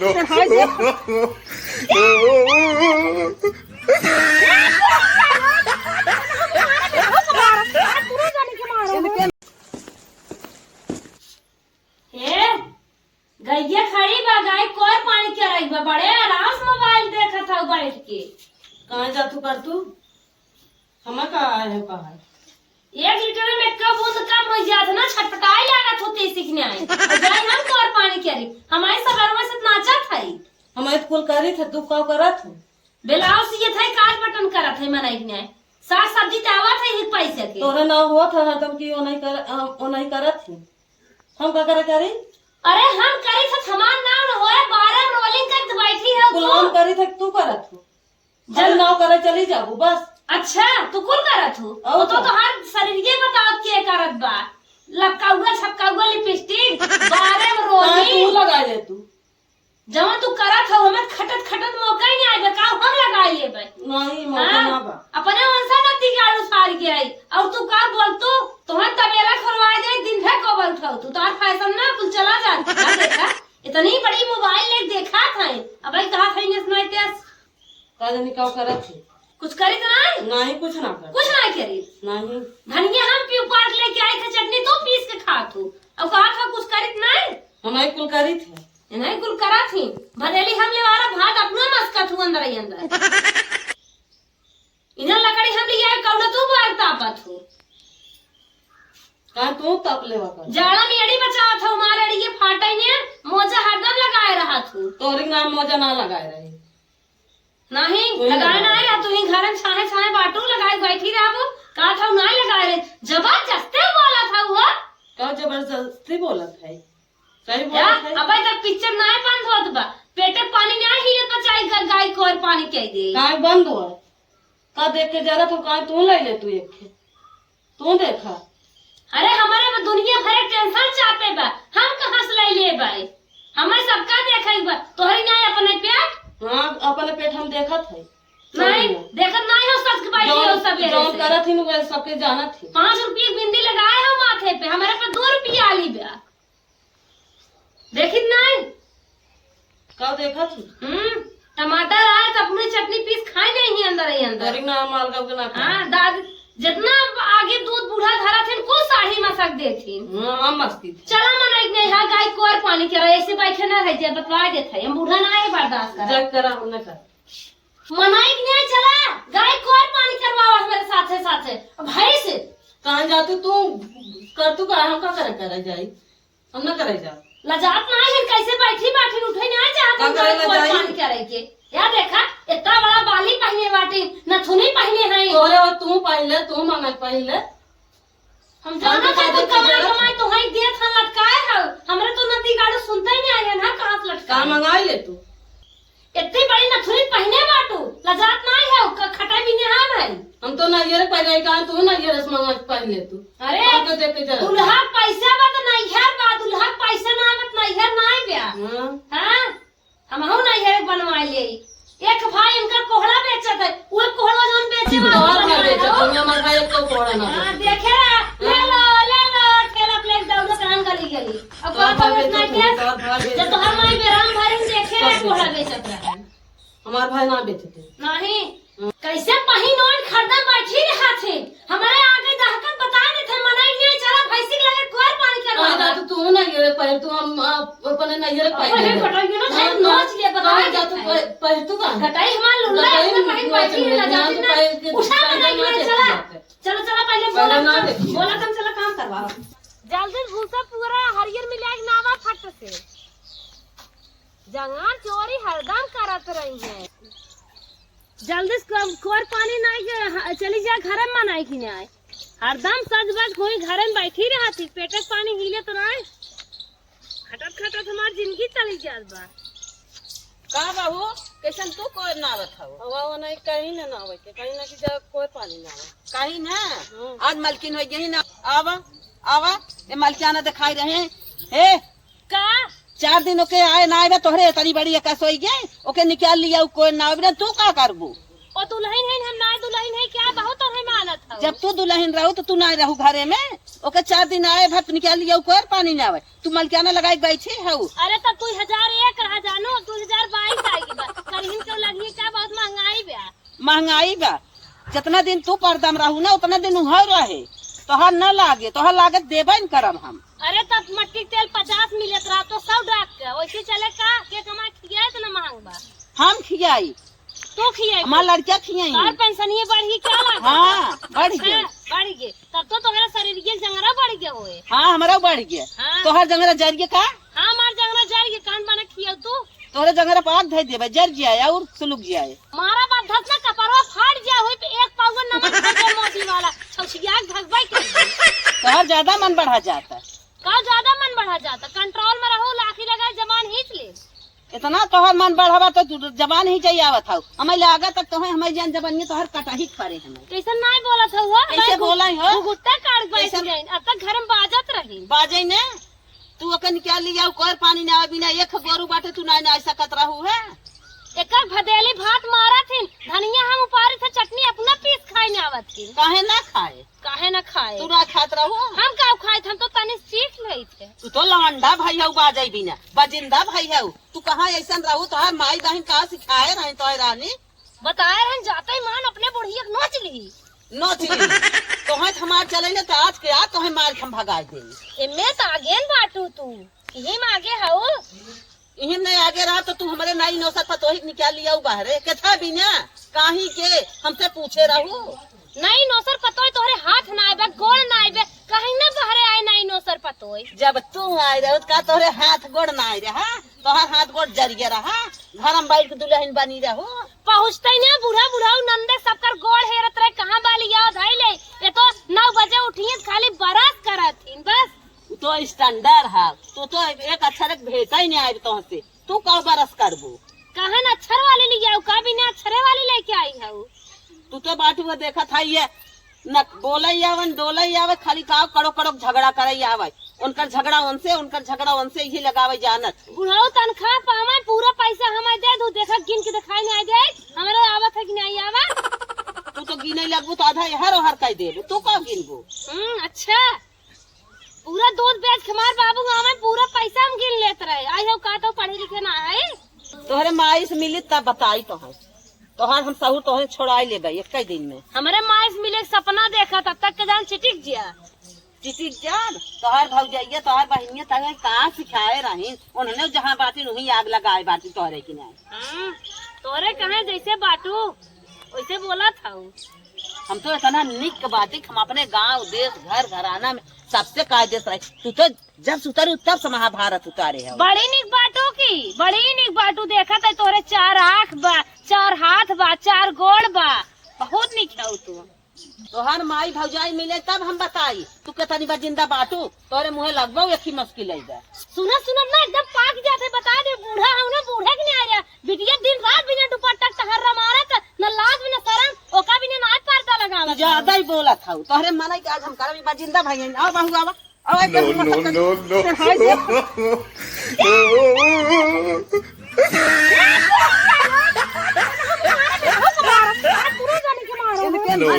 गैया खड़ी बा, गाय कोर पानी के रही बा, बड़े आराम से मोबाइल देखा था बैठ के। कहाँ जातू कर तू? हमें कहा है कहा 1 लीटर में कब बूंद कम हो जात ना, छटपटाई लागत होते सीखने आए। गाय हम कोर पानी के रही, हमारे सगरवा से नाचा थाई। हमारे कुल करी थे, तू का करत है? ब्लाउज ये था, काज बटन करत है मनाई ने। साग सब्जी तावा था ही पैसे के। तोरा ना हुआ था हरदम की ओ नहीं करत थी। हम का करी? अरे हम करी था, हमार नाम न होए, 12 रोलिंग करके बैठी है। गुलाम करी थे तू करत हो। जल नाव करे चली जाबू बस। अच्छा तू कुल करत हो? तो हर शरीर के बताओ के करत बा। लपकाउगा छपकाउगा लिपस्टिक 12 रोलिंग तू लगा ले तू। जब तू करत हो हमें खटत खटत मौका ही नहीं आएगा, का हम लगा लेबे। नहीं मौका ना बा। अपने मनसा नती गाड़ू सार के आई और तू का बोलतू तुम्हें तबेला खोलवा दे, दिन भर कोबल उठाओ तू। तार फैशन ना कुल चला जा। देखा इतनी बड़ी मोबाइल ले देखा था, अब भाई कहा था इन्हें सुनाई तेस का जानी का करत थी? कुछ करी तो नहीं कुछ ना कर। कुछ ना करी नहीं। धनिया हम पी पार्क लेके आए थे, चटनी तो पीस के खा तू। अब कहा था कुछ करी तो नहीं? हमारे कुल करी थे, नहीं कुल करा थी। भदेली हम ले वाला भात अपना मस्का थू अंदर ही अंदर। इधर लकड़ी हम ले आए, कौन तू बार तापत हो? कहाँ तू तप लेवा कर? जाड़ा में अड़ी बचावा था, हमारे अड़ी के फाटे ने मोजा हरदम लगाए रहा तू। तोरी नाम मोजा ना लगाए रही। नहीं लगाए ना रहा तू, ही घर में छाहे छाहे बाटू लगाए बैठी रहा वो। कहा था नहीं लगाए रे, जबरदस्ती बोला था वो। का जबरदस्ती बोलत है? सही या बोलत है। अब तक पिक्चर ना बंद होत बा, पेटे पानी ना हिलत बचाई गाय को और पानी कह दे। काय बंद हुआ? का देख के जरा तो काय तू ले ले तू एक तू देखा। अरे हमारे दुनिया भर टेंशन चापे बा, हम कहां से ले ले भाई? हमें सबका देखे बा, तोहरी ना अपने पेट। हाँ अपने पेट हम देखत है। नहीं देखत नहीं हो, सच के बैठी हो सब जो करत थी वो सबके जाना थी। 5 रुपये बिंदी लगाए हो माथे पे, हमारे पे 2 रुपया आली बा। देखी नहीं का देखा थी? टमाटर आए तो अपनी चटनी पीस खाए नहीं अंदर ही अंदर। तोरी ना माल का ना खा। हाँ दाद जितना आगे दूध बूढ़ा धरा थे कुल साही मसक दे थी। हां मस्ती थी। चला मना एक नहीं, हाँ गाय को और पानी के रहे ऐसे बैठे ना रह जाए, बतवा देते हम बूढ़ा ना है बर्दाश्त कर। जग करा हमने कर मनाई नहीं, चला गाय को और पानी करवाओ हमारे साथे साथे भाई से। कहां जातू तू? कर तू का हम का करे जाई? हम ना करे जा। लजात ना है, कैसे बैठी बैठी उठे ना चाहत गाय को और पानी करे के। या देखा इतना बड़ा बाली पहने बाटी, नथुनी पहने हैं। तोरे और तू पहले तू मांगे पहले। हम जाना था तू कमाई तो है दे था लटकाए है, हमरे तो नदी गाड़ू सुनते ही नहीं आए ना, कहां से लटका का मंगाई ले तू? इतनी बड़ी नथुनी पहने बाटू, लजात ना है, खटाई भी नहीं है भाई। हम तो ना ये पहले का तू ना ये रस मंगा पहले तू। अरे तो देख के जरा दुल्हा पैसा बात नहीं है बा, दुल्हा पैसा ना मत नहीं है ना ब्या। हां हम हो नहीं है बनवा ले। एक भाई इनका कोहड़ा बेचत है, वो कोहड़ा जोन बेचे और भाई बेचत है, हमार भाई एक तो कोहड़ा ना। हां देखे ले लो ठेला प्लेट डाउन काम गली गली। अब बात बेचना के जब तो हम माई बेराम भाई देखे कोहड़ा बेचत रहा। हमार भाई ना बेचते नहीं कैसे पही नोट खरीदन बैठी रहा थे, हमारे आगे दहकन बता दे थे मनाई नहीं चला भैंसी लगे कोर पानी करवा। जा तू ना ये पहले तू हम अपने ना ये पहले कटाई ना है नोच ले बता जा तू पहले तू का कटाई हमार लुल्ला है पही बैठी है जाती ना उठा मनाई नहीं चला। चलो चलो पहले बोला तुम चला काम करवाओ जल्दी। भूसा पूरा हरियर मिला के नावा फट से जंगार चोरी हरदम करत रही है। जल्दी कोर पानी नहीं चली जाए घर में मनाई की नहीं हरदम सज बज कोई घर में बैठी रहा थी, पेटक पानी हिले तो नहीं खटत खटत हमारी जिंदगी चली जात बा। का बाबू कैसन तू कोई ना रखा हवा नहीं कहीं ना ना के कहीं ना की जगह कोई पानी ना कहीं ना। आज मलकिन हो यही ना आवा आवा ये मलकियाना दिखाई रहे हे का 4 दिन ओके आए ना आए तोहरे तनी बड़ी का सोई गए ओके निकाल लिया कोई ना आवे तू का करबू? और दुल्हन है हम ना दुल्हन है क्या बहुत है मानत है। जब तू दुल्हन रहू तो तू ना रहू घरे में, ओके 4 दिन आए भात निकाल लिया कोई पानी ना आवे, तू मलकियाना लगाई बैठी है। अरे तब तू 1001 रहा जानो 2022 आएगी बा करहिन क्यों लगी क्या बहुत महंगाई बा। महंगाई बा, जितना दिन तू परदम रहू ना उतना दिन उहा रहे, तोहर न लागे, तोहर लागत देबे न करब हम। अरे तब मट्टी तेल 50 मिलत रहा तो 100 डाक के वैसे चले का के कमा खियाए तो ना महंग बा। हम खियाई, तो खियाई हमार लड़किया खियाई। और पेंशन ये बढ़ी क्या लागे। हाँ बढ़ गया, बढ़ गए तब तो तुम्हारा शरीर के जंगरा बढ़ गया होए। हाँ हमारा बढ़ गया। हाँ। तोहर जंगरा जरिए का, हाँ हमार जंगरा जर के कान बना खिया तू तोहरे जंगरा पाक धै देबे, जर जाए और सुलुक जाए। मारा बाप धसना कपड़वा फाट जा होई पे एक पाउन नमक खा मोदी वाला छौछिया भगवाई कर दी। तोहर ज्यादा मन बढ़ा जाता, का ज्यादा मन बढ़ा जाता, कंट्रोल में रहो लाठी लगाए जमान खींच ले। इतना तोहर मन बढ़ावा तो जबान ही चाहिए आवत हूँ हमें लागत तक तो हमें जान जबान तोहर कटाही पड़े हमें। कैसे नहीं बोला था हुआ कैसे बोला हो, गुट्टा काट बैठ कैसे- गई अब तक घर में बाजत रही। बाजे ने तू ओके निकाल लिया कोर पानी ना बिना एक गोरू बाटे तू ना सकत रहू है। एक भदेली भात मारा थी धनिया हम उपारे थे चटनी अपना पीस खाए न आवत थी। काहे ना खाए, काहे न खाए तू ना खात रहू। हम का खाए थे हम तो तनी सीख गई थे। तू तो लवंडा भाई हऊ बाजे बिना बजिंदा भाई हऊ, तू कहाँ ऐसा रहू, तोहर माई बहन कहाँ सिखाए रहे तो रानी। बताए रहन जाते ही मान अपने बुढ़िया के नोच ली। नोच तोहे हमार चले न तो आज के आज तोहे मार हम भगा दे। एमे तो आगे न बाटू तू यही में आगे हऊ। इही नहीं आगे रहा तो तू हमारे नाई नौसत पर तो ही निकाल लिया बाहरे के था बिना काहे के हमसे पूछे रहू। नहीं नौसर पतोय तोहरे हाथ ना आबे गोड़ ना आबे कहीं ना बहरे आए नहीं नौसर पतोय। जब तू आए रहो का तोरे हाथ गोड़ ना आए रहा, तोहर हाथ गोड़ जरिए रहा, घर में बैठ के दुल्हन बनी रहो। पहुँचते ना बुढ़ा बुढ़ा नंदे सबकर गोड़ हेरत रहे कहाँ बाली याद है ले ये तो 9 बजे उठिए खाली बरस करत थी बस। तो स्टैंडर्ड है, तो एक अक्षर भेटा ही नहीं आए तुमसे, तू का बरस करबू। कहा न अक्षर वाले ले आओ का बिना अक्षरे वाली लेके आई है। तू तो बाटी हुआ देखा था ये न बोले आवन डोले आवे, खाली का कड़ो कड़ो झगड़ा करे आवे, उनकर झगड़ा उनसे ही लगावे जानत। बुढ़ाओ तनख्वाह पावे पूरा पैसा हमें दे दू देखा गिन के दिखाई नहीं दे हमारा आवत है कि नहीं आवा। तू तो गिने लगबू तो आधा हर हर कह देबू, तू का गिनबू। अच्छा पूरा दूध बेच के हमारे बाबू गाँव में पूरा पैसा हम गिन लेते रहे। आई हो का तो पढ़े लिखे ना है। तोहरे माई से मिली तब बताई तोहर हम सहू तोहरे छोड़ाई ले गई एक दिन में। हमारे माँ से मिले सपना देखा तब तक के जान चिटिक जिया चिटिक जान तोहर भौजाइया तोहर बहनिया तक कहाँ सिखाए रही, उन्होंने जहाँ बाटी वहीं आग लगाए बाटी तोहरे की नहीं। तोरे कहे जैसे बाटू वैसे बोला था। हम तो इतना निक बाटी हम अपने गांव देश घर घराना में सबसे कायदे से रहे। तू तो जब सुतरी तब से महाभारत उतारे है। बड़ी निक बाटू की बड़ी निक बाटू देखा था तोरे 4 आँख बा 4 हाथ बा 4 गोड़ बा बहुत निक है तू। तोहर माई भौजाई मिले तब हम बताई, तू कहता नहीं जिंदा बाटू तोरे मुँहे लगभो एक ही मुश्किल है। सुना ना एकदम पाक जाते बता दे बूढ़ा हूँ ना बूढ़े की नहीं आ रहा बिटिया दिन रात बिना दुपट्टा टहर मारा न लाज बिना शरम ओका बिना नाच पर्दा लगा ज्यादा ही बोला था तोहरे मन के आज हम कर जिंदा भाई आओ बहू आवा no.